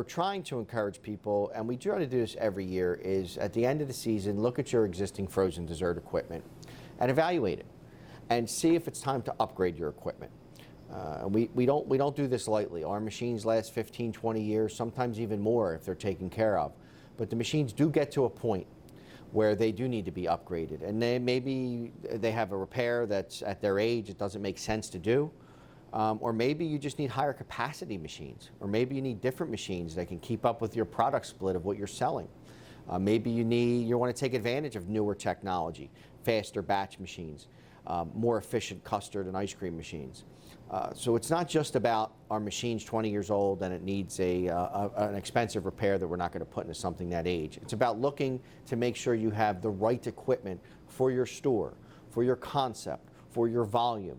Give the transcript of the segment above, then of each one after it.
we're trying to encourage people, and we try to do this every year, is at the end of the season, look at your existing frozen dessert equipment and evaluate it and see if it's time to upgrade your equipment. We don't do this lightly. Our machines last 15, 20 years, sometimes even more if they're taken care of. But the machines do get to a point where they do need to be upgraded. And maybe they have a repair that's at their age, it doesn't make sense to do. Or maybe you just need higher capacity machines. Or maybe you need different machines that can keep up with your product split of what you're selling. Maybe you want to take advantage of newer technology, faster batch machines, more efficient custard and ice cream machines. So it's not just about our machine's 20 years old and it needs an expensive repair that we're not going to put into something that age. It's about looking to make sure you have the right equipment for your store, for your concept, for your volume.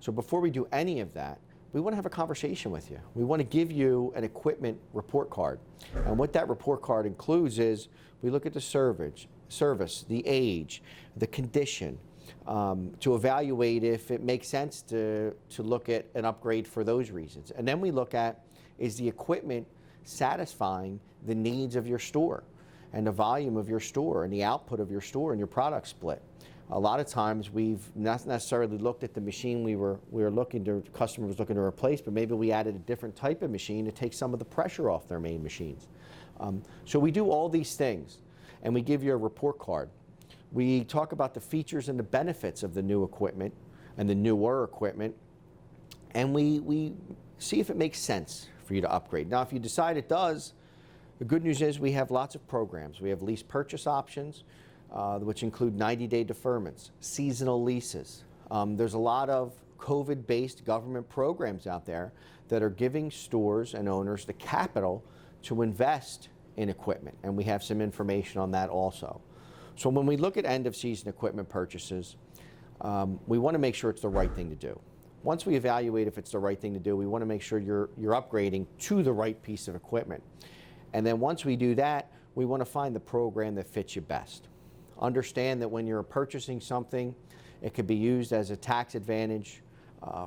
So before we do any of that, we want to have a conversation with you. We want to give you an equipment report card. And what that report card includes is we look at the service, the age, the condition, to evaluate if it makes sense to look at an upgrade for those reasons. And then we look at, is the equipment satisfying the needs of your store and the volume of your store and the output of your store and your product split. A lot of times we've not necessarily looked at the machine the customer was looking to replace, but maybe we added a different type of machine to take some of the pressure off their main machines. So we do all these things and we give you a report card. We talk about the features and the benefits of the new equipment and the newer equipment, and we see if it makes sense for you to upgrade. Now, if you decide it does, the good news is we have lots of programs. We have lease purchase options, which include 90-day deferments, seasonal leases. There's a lot of COVID-based government programs out there that are giving stores and owners the capital to invest in equipment, and we have some information on that also. So when we look at end-of-season equipment purchases, we want to make sure it's the right thing to do. Once we evaluate if it's the right thing to do, we want to make sure you're upgrading to the right piece of equipment. And then once we do that, we want to find the program that fits you best. Understand that when you're purchasing something, it could be used as a tax advantage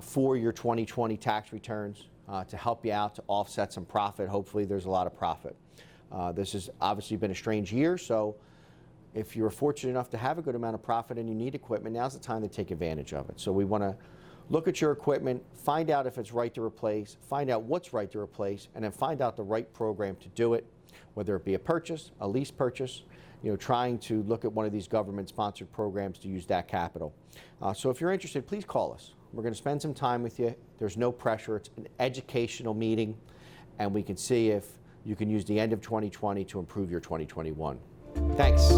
for your 2020 tax returns to help you out to offset some profit. Hopefully there's a lot of profit. This has obviously been a strange year, so if you're fortunate enough to have a good amount of profit and you need equipment, now's the time to take advantage of it. So we want to look at your equipment, find out if it's right to replace, find out what's right to replace, and then find out the right program to do it, whether it be a purchase, a lease purchase, trying to look at one of these government-sponsored programs to use that capital. So if you're interested, please call us. We're going to spend some time with you. There's no pressure. It's an educational meeting, and we can see if you can use the end of 2020 to improve your 2021. Thanks.